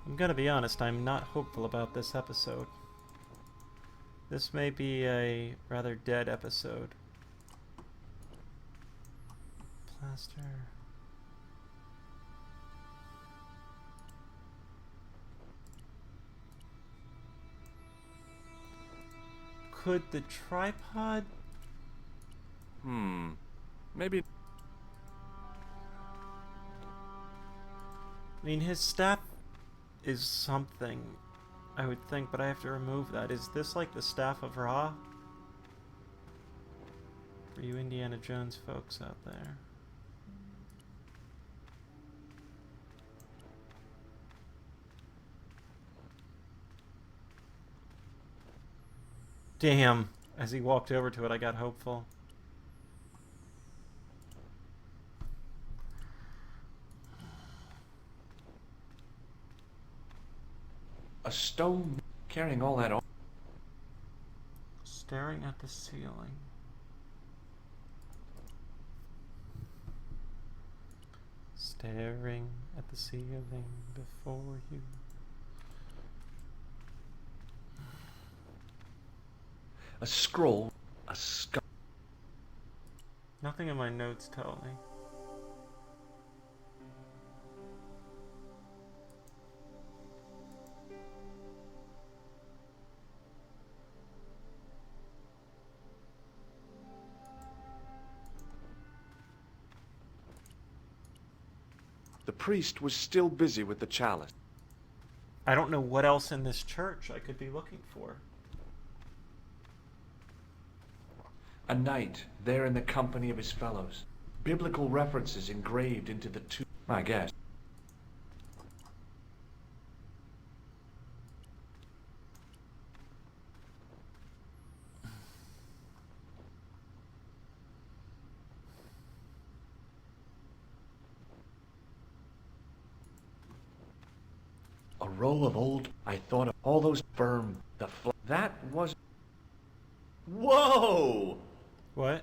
I'm gonna be honest, I'm not hopeful about this episode. This may be a rather dead episode. Plaster. Could the tripod... Maybe... I mean, his staff is something, I would think, but I have to remove that. Is this like the Staff of Ra? For you Indiana Jones folks out there. Damn. As he walked over to it, I got hopeful. A stone carrying all that on. Staring at the ceiling. Staring at the ceiling before you. A scroll. A skull. Nothing in my notes tell me. The priest was still busy with the chalice. I don't know what else in this church I could be looking for. A knight there in the company of his fellows. Biblical references engraved into the tomb, I guess. A roll of old... I thought of all those firm... That was... Whoa! What?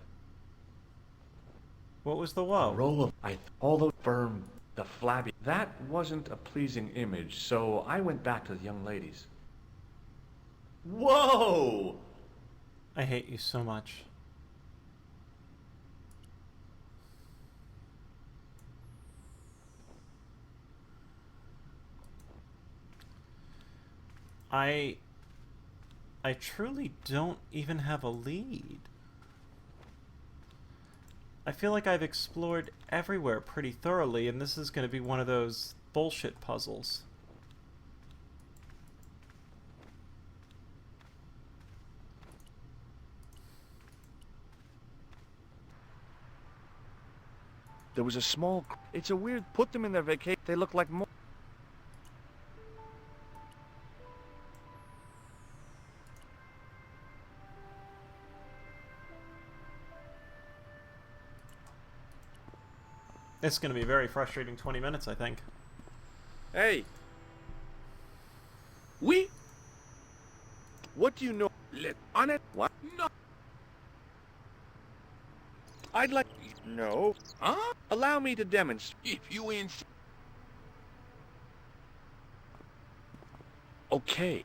What was the whoa? A roll of... all those firm... The flabby... That wasn't a pleasing image, so I went back to the young ladies. Whoa! I hate you so much. I truly don't even have a lead. I feel like I've explored everywhere pretty thoroughly, and this is going to be one of those bullshit puzzles. There was a small... It's a weird... Put them in their vacation. They look like more... It's going to be a very frustrating 20 minutes, I think. Hey! What do you know? Let on it? What? No! I'd like... No. Huh? Allow me to demonstrate. If you insist. Okay.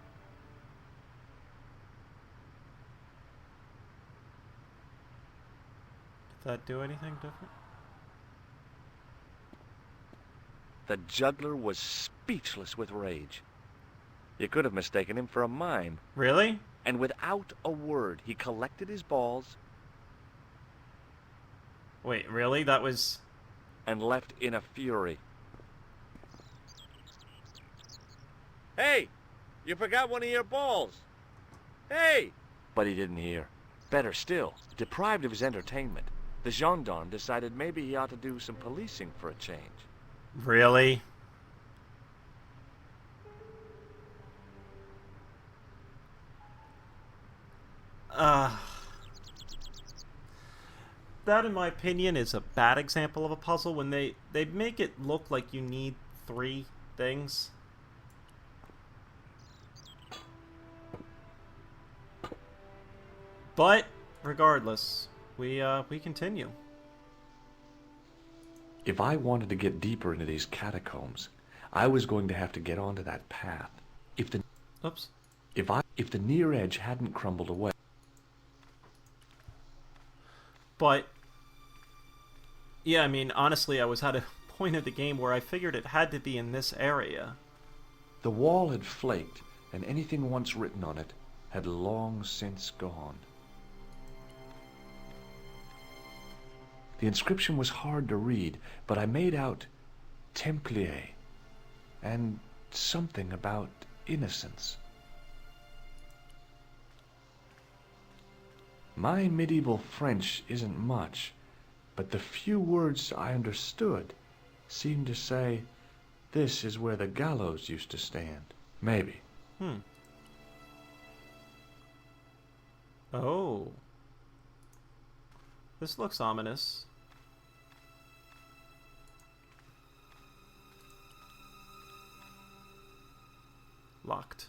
Did that do anything different? The juggler was speechless with rage. You could have mistaken him for a mime. Really? And without a word, he collected his balls Wait, really? That was... and left in a fury. Hey! You forgot one of your balls! Hey! But he didn't hear. Better still, deprived of his entertainment, the gendarme decided maybe he ought to do some policing for a change. Really? That, in my opinion, is a bad example of a puzzle when they make it look like you need 3 things. But, regardless, we continue. If I wanted to get deeper into these catacombs, I was going to have to get onto that path. Oops. If the near edge hadn't crumbled away. But, yeah, I mean, honestly, I was at a point of the game where I figured it had to be in this area. The wall had flaked, and anything once written on it had long since gone. The inscription was hard to read, but I made out Templier and something about innocence. My medieval French isn't much, but the few words I understood seemed to say, "This is where the gallows used to stand." Maybe. Oh. This looks ominous. Locked.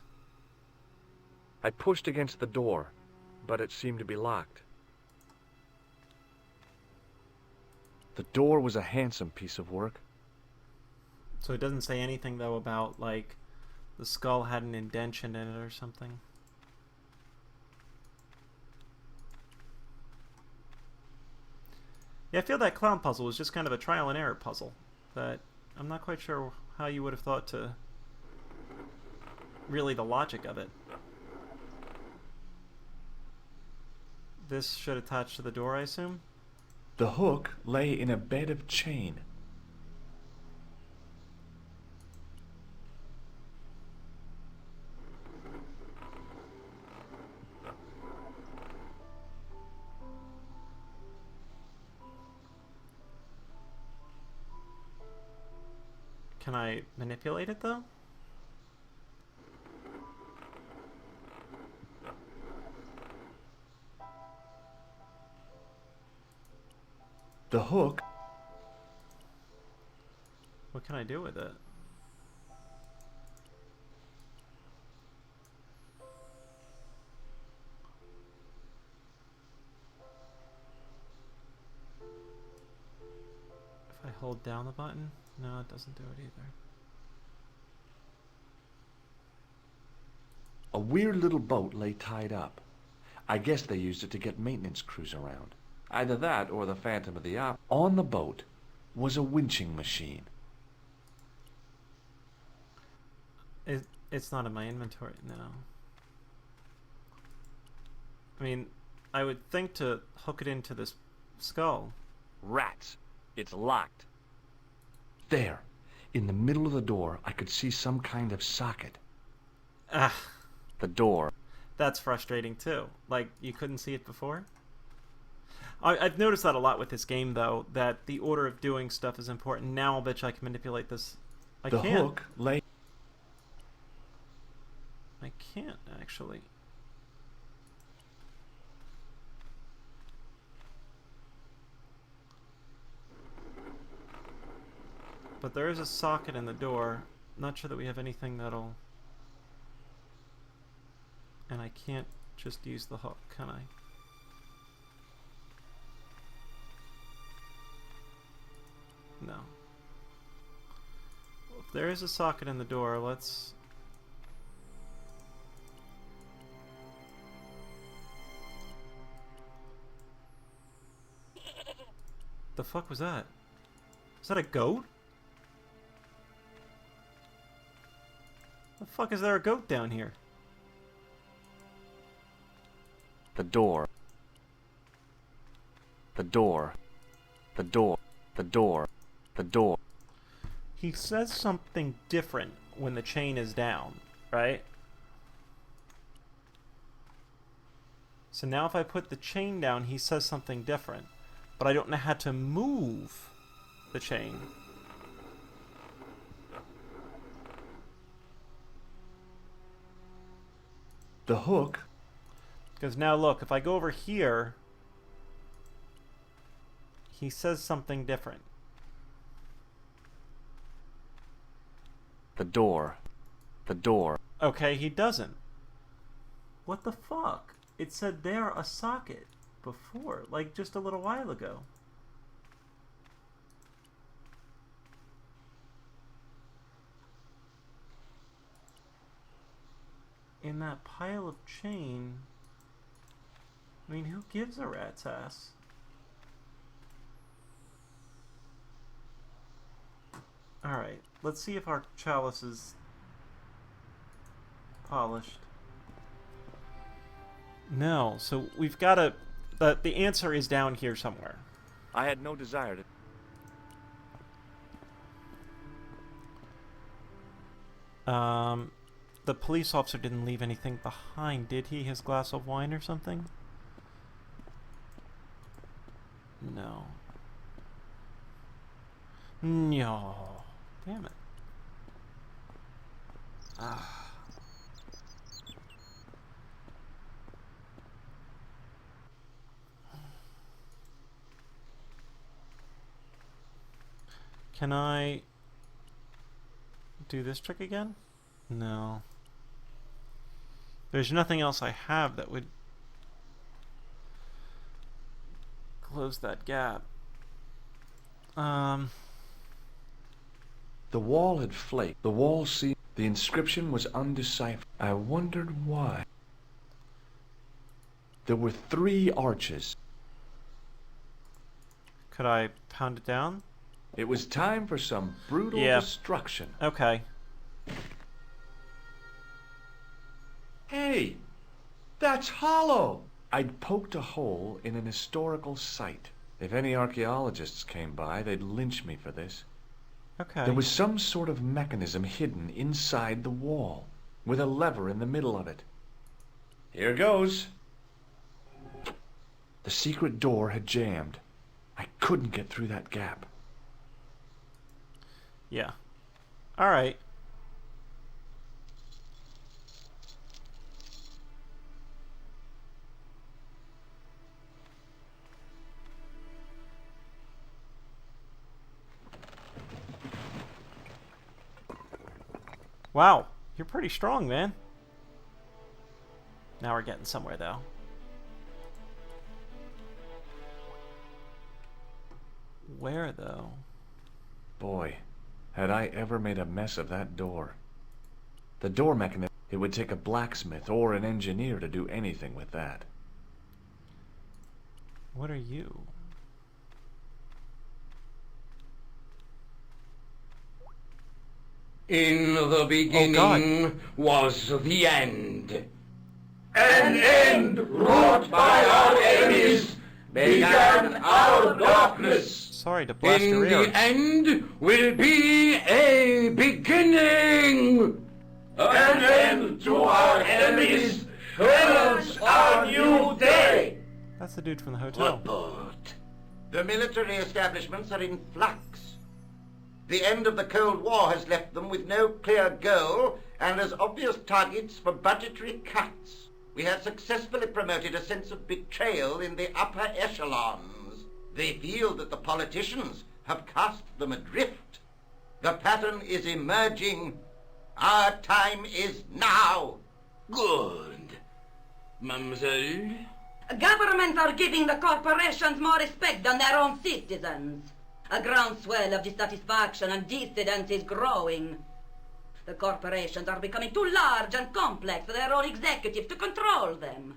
I pushed against the door, but it seemed to be locked. The door was a handsome piece of work. So it doesn't say anything, though, about, like, the skull had an indentation in it or something. Yeah, I feel that clown puzzle was just kind of a trial and error puzzle. That I'm not quite sure how you would have thought to... really the logic of it. This should attach to the door, I assume? The hook lay in a bed of chain. Can I manipulate it, though? The hook... What can I do with it? If I hold down the button? No, it doesn't do it either. A weird little boat lay tied up. I guess they used it to get maintenance crews around. Either that or the Phantom of the Opera. On the boat was a winching machine. It's not in my inventory, no. I mean, I would think to hook it into this skull. Rats! It's locked. There, in the middle of the door, I could see some kind of socket. Ah, The door. that's frustrating too. Like, you couldn't see it before? I've noticed that a lot with this game, though, that the order of doing stuff is important. Now I'll bet you I can manipulate this. I The can't. hook lay... I can't, actually. But there is a socket in the door. Not sure that we have anything that'll... And I can't just use the hook, can I? No. Well, if there is a socket in the door, let's... The fuck was that? Is that a goat? The fuck is there a goat down here? The door. The door. The door. The door. The door. He says something different when the chain is down, right? So now if I put the chain down, he says something different. But I don't know how to move the chain. The hook. Because now look, if I go over here, he says something different. The door. The door. Okay, he doesn't. What the fuck? It said there a socket before, like just a little while ago. in that pile of chain. I mean, who gives a rat's ass? Alright, let's see if our chalice is polished. No, so we've got to... The answer is down here somewhere. I had no desire to... The police officer didn't leave anything behind, did he? His glass of wine or something? No. No. Damn it. Ah. Can I do this trick again? No. There's nothing else I have that would close that gap. The wall had flaked. The wall seemed... The inscription was undeciphered. I wondered why. There were 3 arches. Could I pound it down? It was time for some brutal destruction. Okay. Hey, that's hollow! I'd poked a hole in an historical site. If any archaeologists came by, they'd lynch me for this. Okay. There was some sort of mechanism hidden inside the wall, with a lever in the middle of it. Here goes. The secret door had jammed. I couldn't get through that gap. Yeah. Alright. Wow, you're pretty strong, man. Now we're getting somewhere, though. Where, though? Boy, had I ever made a mess of that door. The door mechanism, it would take a blacksmith or an engineer to do anything with that. What are you? In the beginning was the end. An end wrought by our enemies began our darkness. Sorry to blast your In ears. the end will be a beginning. An end to our enemies heralds our new day. That's the dude from the hotel. Report. The military establishments are in flux. The end of the Cold War has left them with no clear goal and as obvious targets for budgetary cuts. We have successfully promoted a sense of betrayal in the upper echelons. They feel that the politicians have cast them adrift. The pattern is emerging. Our time is now. Good. Mademoiselle? Governments are giving the corporations more respect than their own citizens. A groundswell of dissatisfaction and dissidence is growing. The corporations are becoming too large and complex for their own executives to control them.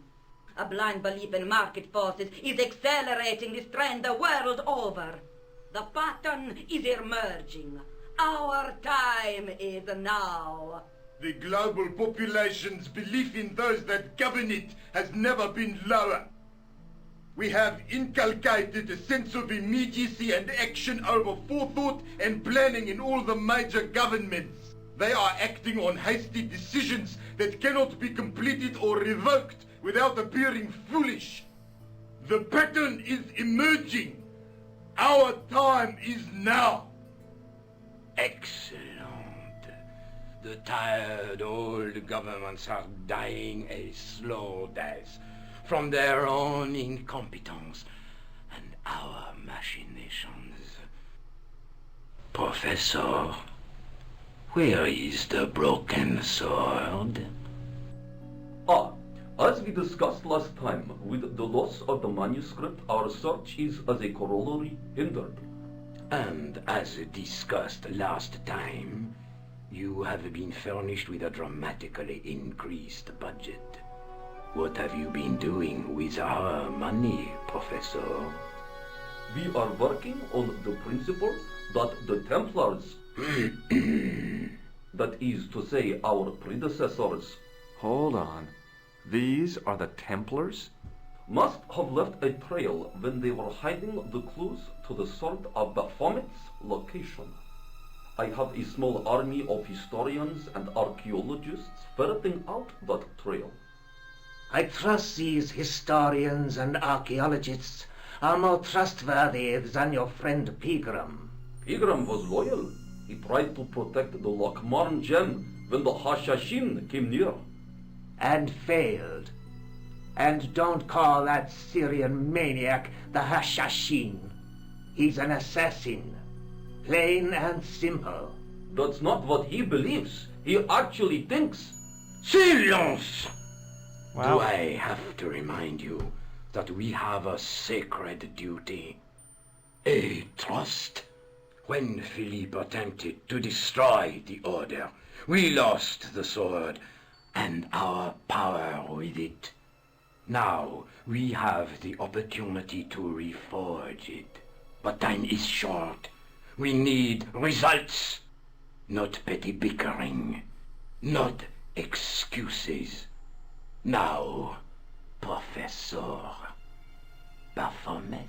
A blind belief in market forces is accelerating this trend the world over. The pattern is emerging. Our time is now. The global population's belief in those that govern it has never been lower. We have inculcated a sense of immediacy and action over forethought and planning in all the major governments. They are acting on hasty decisions that cannot be completed or revoked without appearing foolish. The pattern is emerging. Our time is now. Excellent. The tired old governments are dying a slow death from their own incompetence and our machinations. Professor, where is the broken sword? As we discussed last time, with the loss of the manuscript, our search is as a corollary hindered. And as discussed last time, You have been furnished with a dramatically increased budget. What have you been doing with our money, Professor? We are working on the principle that the Templars, that is to say our predecessors, Hold on. These are the Templars? must have left a trail when they were hiding the clues to the sword of Baphomet's location. I have a small army of historians and archaeologists ferreting out that trail. I trust these historians and archaeologists are more trustworthy than your friend Pegram. Pegram was loyal. He tried to protect the Lochmarn gem when the Hashashin came near. And failed. And don't call that Syrian maniac the Hashashin. He's an assassin. Plain and simple. That's not what he believes. He actually thinks. Silence! Do Wow. I have to remind you that we have a sacred duty? A trust? When Philippe attempted to destroy the Order, we lost the sword and our power with it. Now we have the opportunity to reforge it. But time is short. We need results, not petty bickering, not excuses. Now, Professor Baphomet.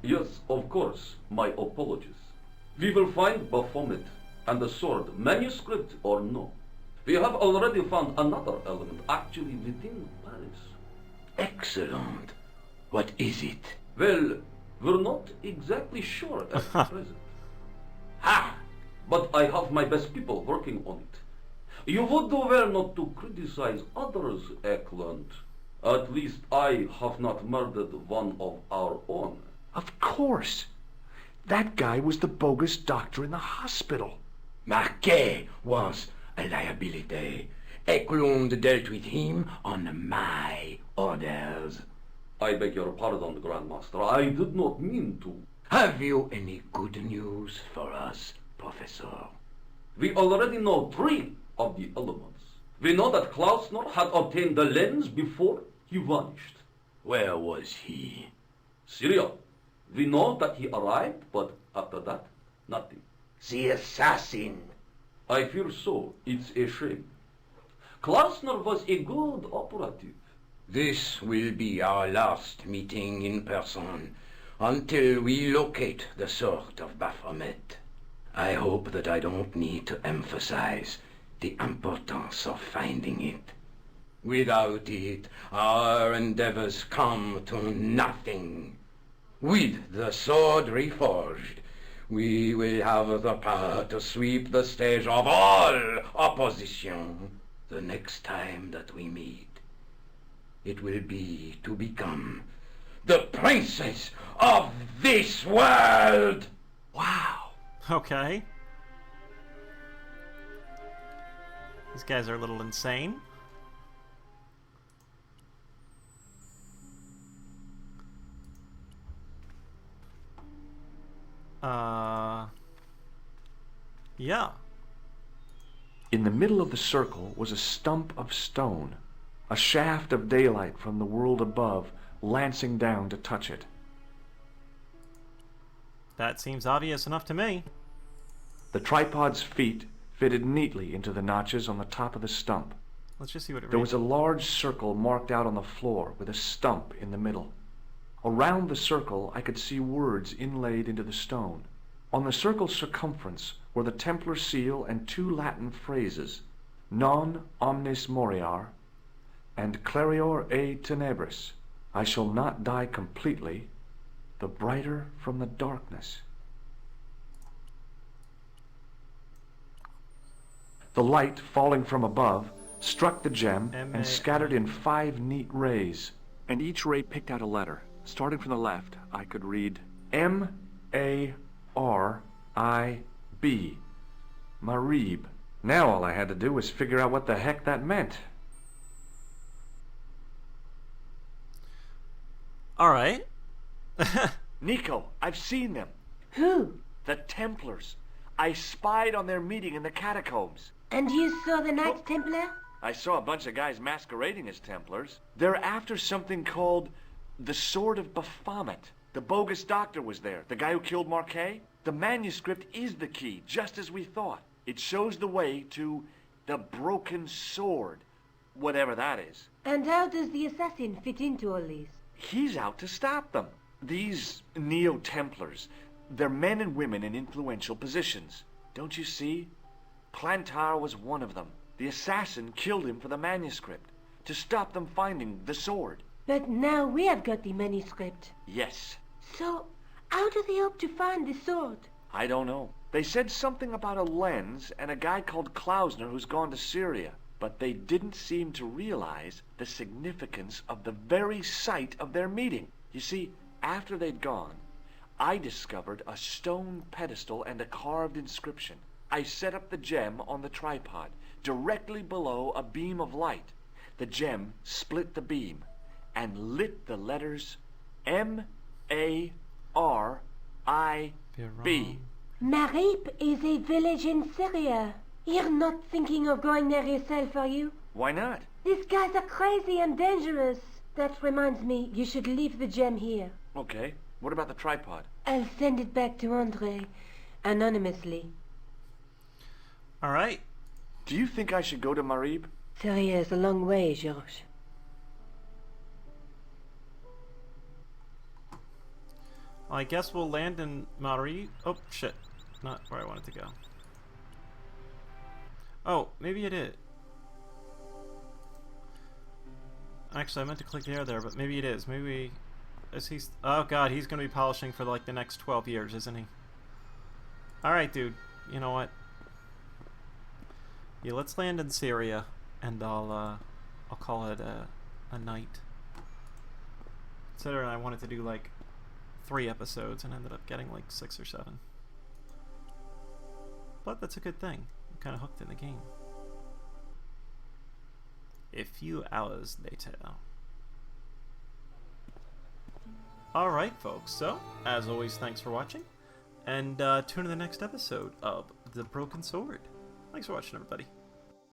Yes, of course, my apologies. We will find Baphomet and the sword, manuscript or no. We have already found another element actually within Paris. Excellent. What is it? Well, we're not exactly sure at present. Ha! But I have my best people working on it. You would do well not to criticize others, Eklund. At least I have not murdered one of our own. Of course. That guy was the bogus doctor in the hospital. Marquet was a liability. Eklund dealt with him on my orders. I beg your pardon, Grandmaster. I did not mean to. Have you any good news for us, Professor? We already know 3 of the elements. We know that Klausner had obtained the lens before he vanished. Where was he? Syria. We know that he arrived, but after that, nothing. The assassin. I fear so. It's a shame. Klausner was a good operative. This will be our last meeting in person until we locate the sword of Baphomet. I hope that I don't need to emphasize the importance of finding it. Without it, our endeavors come to nothing. With the sword reforged, we will have the power to sweep the stage of all opposition the next time that we meet. It will be to become the princess of this world! Wow. Okay. These guys are a little insane. Yeah. In the middle of the circle was a stump of stone, a shaft of daylight from the world above lancing down to touch it. That seems obvious enough to me. The tripod's feet fitted neatly into the notches on the top of the stump. Let's just see what it There reads. was a large circle marked out on the floor with a stump in the middle. Around the circle I could see words inlaid into the stone. On the circle's circumference were the Templar seal and 2 Latin phrases, Non omnis moriar and Clarior e tenebris. I shall not die completely, the brighter from the darkness. The light falling from above struck the gem and scattered in 5 neat rays, and each ray picked out a letter. Starting from the left, I could read M-A-R-I-B, Marib. Now all I had to do was figure out what the heck that meant. All right. Nico, I've seen them. Who? The Templars. I spied on their meeting in the catacombs. And you saw the Knights Templar? I saw a bunch of guys masquerading as Templars. They're after something called the Sword of Baphomet. The bogus doctor was there, the guy who killed Marquet. The manuscript is the key, just as we thought. It shows the way to the broken sword, whatever that is. And how does the assassin fit into all this? He's out to stop them. These Neo-Templars, they're men and women in influential positions. Don't you see? Plantar was one of them. The assassin killed him for the manuscript, to stop them finding the sword. But now we have got the manuscript. Yes. So, how do they hope to find the sword? I don't know. They said something about a lens and a guy called Klausner who's gone to Syria. But they didn't seem to realize the significance of the very site of their meeting. You see, after they'd gone, I discovered a stone pedestal and a carved inscription. I set up the gem on the tripod, directly below a beam of light. The gem split the beam and lit the letters M-A-R-I-B. Marib is a village in Syria. You're not thinking of going there yourself, are you? Why not? These guys are crazy and dangerous. That reminds me, you should leave the gem here. Okay. What about the tripod? I'll send it back to Andre, anonymously. All right. Do you think I should go to Marib? Syria is a long way, Georges. I guess we'll land in Mari. Oh, shit. Not where I wanted to go. Oh, maybe it is. Actually, I meant to click the air there, but maybe it is. Maybe... Is he... Oh, God, he's going to be polishing for, like, the next 12 years, isn't he? Alright, dude. You know what? Yeah, let's land in Syria, and I'll call it a night. Considering I wanted to do, like, 3 episodes and ended up getting, like, 6 or 7. But that's a good thing. I'm kind of hooked in the game. A few hours later. Alright, folks. So, as always, thanks for watching. And tune in the next episode of The Broken Sword. Thanks for watching, everybody.